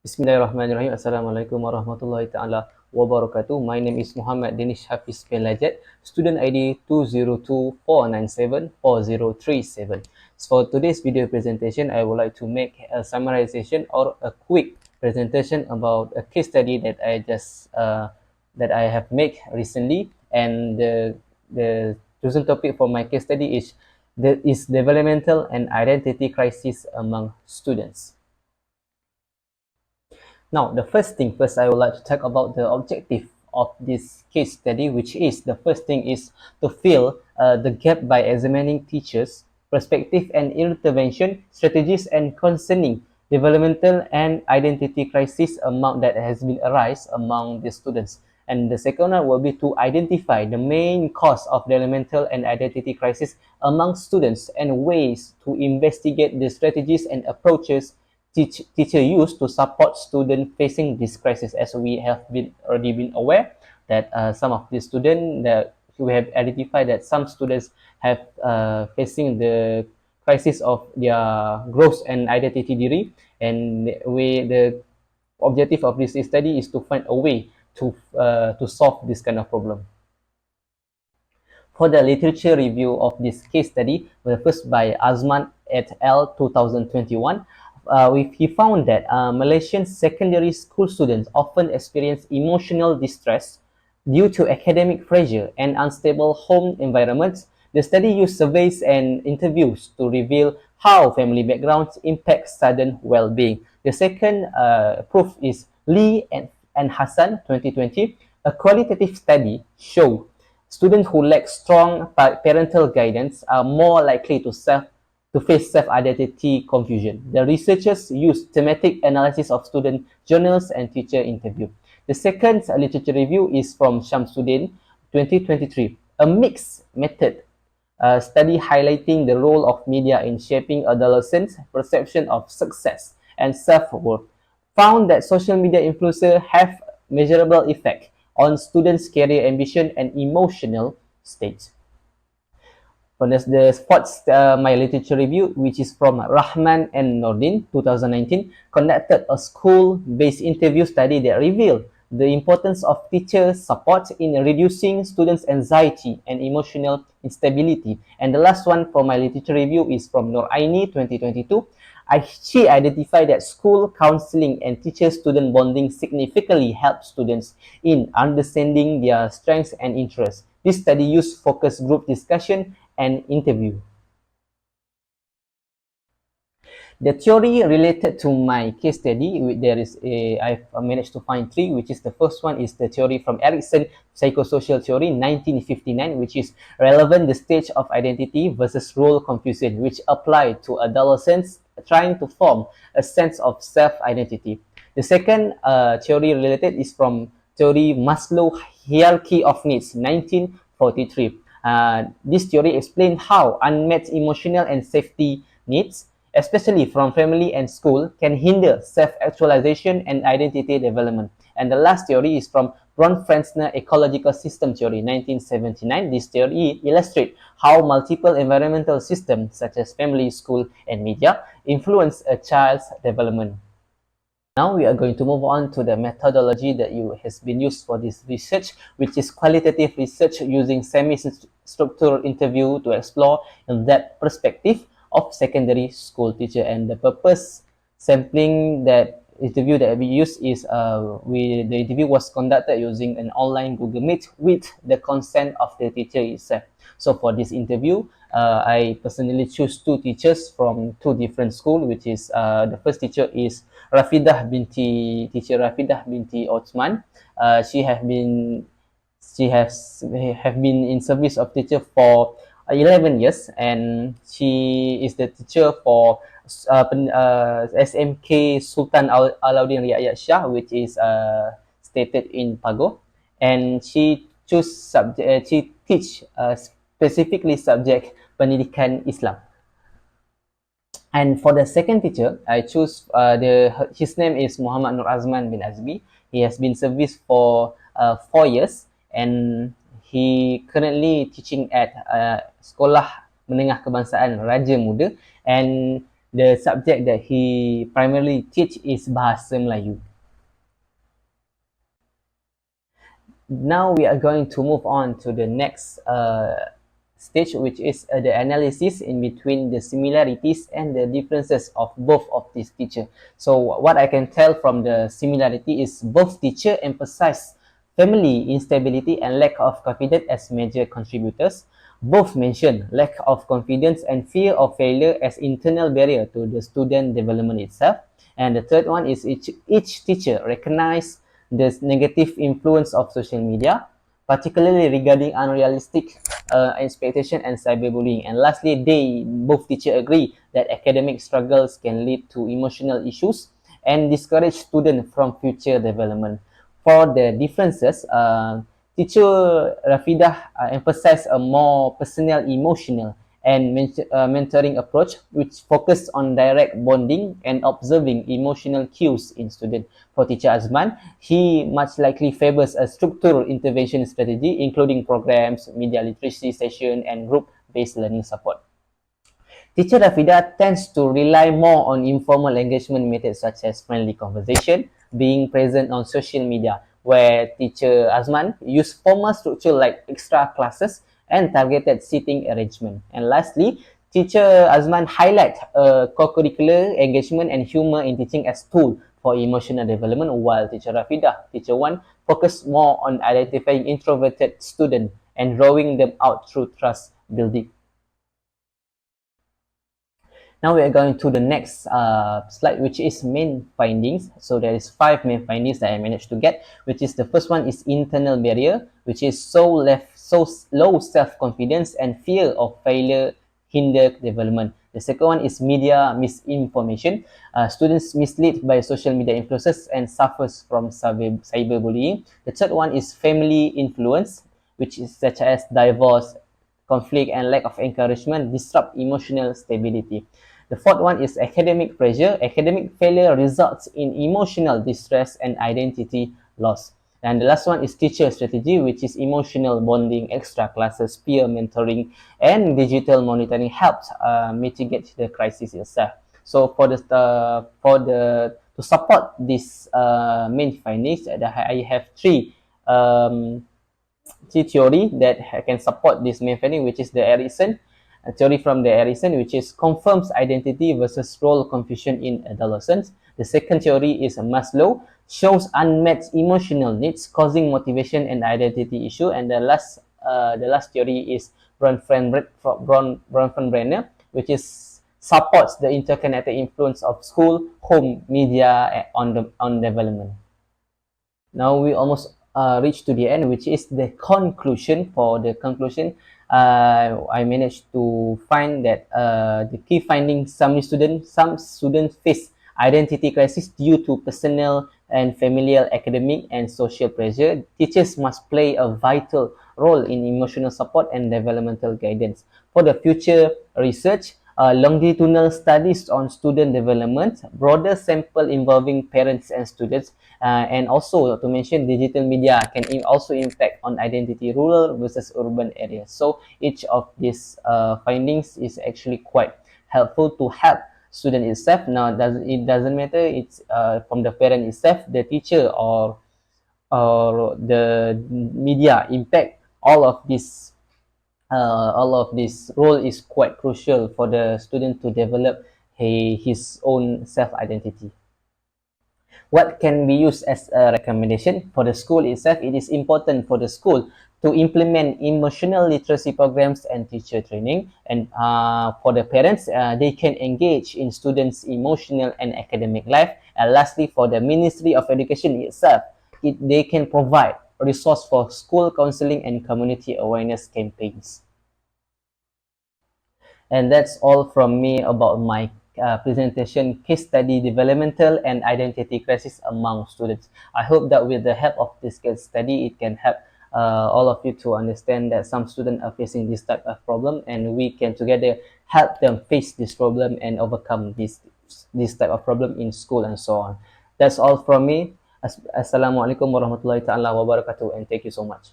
Bismillahirrahmanirrahim. Assalamualaikum warahmatullahi ta'ala wabarakatuh. My name is Muhammad Danish Hafiz bin Lajat, student ID 20249744037. So for today's video presentation, I would like to make a summarization or a quick presentation about a case study that I have made recently, and the chosen topic for my case study is developmental and identity crisis among students. Now, the first thing first, I would like to talk about the objective of this case study, which is the first thing is to fill the gap by examining teachers' perspective and intervention strategies and concerning developmental and identity crisis among that has been arise among the students. And the second one will be to identify the main cause of developmental and identity crisis among students and ways to investigate the strategies and approaches teacher use to support students facing this crisis, as we have already been aware that some of the students that we have identified that some students have facing the crisis of their growth and identity theory, and the objective of this study is to find a way to solve this kind of problem. For the literature review of this case study, first by Azman et al. 2021, he found that Malaysian secondary school students often experience emotional distress due to academic pressure and unstable home environments. The study used surveys and interviews to reveal how family backgrounds impact student well-being. The second proof is Lee and Hassan 2020. A qualitative study showed students who lack strong parental guidance are more likely to face self-identity confusion. The researchers used thematic analysis of student journals and teacher interview. The second literature review is from Shamsuddin, 2023, a mixed method study highlighting the role of media in shaping adolescents' perception of success and self-worth, found that social media influencers have measurable effect on students' career ambition and emotional states. For the sports, my literature review, which is from Rahman and Nordin, 2019, conducted a school-based interview study that revealed the importance of teacher support in reducing students' anxiety and emotional instability. And the last one for my literature review is from Noraini, 2022. She identified that school counseling and teacher-student bonding significantly help students in understanding their strengths and interests. This study used focus group discussion and interview. The theory related to my case study, I've managed to find three, which is the first one is the theory from Erikson, psychosocial theory, 1959, which is relevant the stage of identity versus role confusion, which apply to adolescents trying to form a sense of self-identity. The second theory related is from theory Maslow hierarchy of needs, 1943. This theory explains how unmet emotional and safety needs, especially from family and school, can hinder self-actualization and identity development. And the last theory is from Bronfenstner ecological system theory, 1979. This theory illustrates how multiple environmental systems, such as family, school, and media, influence a child's development. Now we are going to move on to the methodology that has been used for this research, which is qualitative research using semi-structural interview to explore in that perspective of secondary school teacher. And the purpose sampling that interview that we used is the interview was conducted using an online Google Meet with the consent of the teacher itself. So for this interview, I personally choose two teachers from two different schools, which is the first teacher is teacher Rafidah binti Osman. She have been in service of teacher for 11 years, and she is the teacher for SMK Sultan Alauddin Riayat Shah, which is stated in Pago, and she teach specifically subject pendidikan Islam. And for the second teacher, I choose his name is Muhammad Nur Azman bin Azmi. He has been service for 4 years, and he currently teaching at Sekolah Menengah Kebangsaan Raja Muda. And the subject that he primarily teach is Bahasa Melayu. Now we are going to move on to the next stage, which is the analysis in between the similarities and the differences of both of these teachers. So what I can tell from the similarity is both teacher emphasize family instability and lack of confidence as major contributors. Both mention lack of confidence and fear of failure as internal barrier to the student development itself. And the third one is each teacher recognize the negative influence of social media, particularly regarding unrealistic expectation and cyberbullying. And lastly, they both teachers agree that academic struggles can lead to emotional issues and discourage students from future development. For the differences, teacher Rafidah emphasized a more personal, emotional, and mentoring approach, which focus on direct bonding and observing emotional cues in students. For teacher Azman, he much likely favors a structural intervention strategy, including programs, media literacy session, and group-based learning support. Teacher Rafida tends to rely more on informal engagement methods such as friendly conversation, being present on social media, where teacher Azman use formal structure like extra classes and targeted seating arrangement. And lastly, teacher Azman highlight co-curricular engagement and humor in teaching as tool for emotional development, while teacher Rafida, teacher one, focus more on identifying introverted students and drawing them out through trust building. Now we are going to the next slide, which is main findings. So there is 5 main findings that I managed to get, which is the first one is internal barrier, which is so low self-confidence and fear of failure hinder development. The second one is media misinformation. Students misled by social media influences and suffers from cyberbullying. The third one is family influence, which is such as divorce, conflict, and lack of encouragement disrupt emotional stability. The fourth one is academic pressure. Academic failure results in emotional distress and identity loss. And the last one is teacher strategy, which is emotional bonding, extra classes, peer mentoring, and digital monitoring helps mitigate the crisis itself. So to support this main findings, I have um, three theory that can support this main finding, which is the Erickson theory from the Erickson, which is confirms identity versus role confusion in adolescence. The second theory is Maslow, shows unmet emotional needs causing motivation and identity issue. And the last theory is Bronfenbrenner, which is supports the interconnected influence of school, home, media on development. Now we almost reached to the end, which is the conclusion. For the conclusion, I managed to find that the key findings: some students face identity crisis due to personal and familial, academic, and social pressure. Teachers must play a vital role in emotional support and developmental guidance. For the future research, longitudinal studies on student development, broader sample involving parents and students, and also to mention digital media can also impact on identity rural versus urban areas. So each of these findings is actually quite helpful to help student itself. Now it doesn't matter it's from the parent itself, the teacher, or the media impact. All of this role is quite crucial for the student to develop his own self identity. What can be used as a recommendation for the school itself? It is important for the school to implement emotional literacy programs and teacher training. And for the parents, they can engage in students' emotional and academic life. And lastly, for the Ministry of Education itself, they can provide resource for school counseling and community awareness campaigns. And that's all from me about my presentation, case study, developmental and identity crisis among students. I hope that with the help of this case study, it can help all of you to understand that some students are facing this type of problem, and we can together help them face this problem and overcome this type of problem in school and so on. That's all from me. Assalamualaikum warahmatullahi taala wabarakatuh, and thank you so much.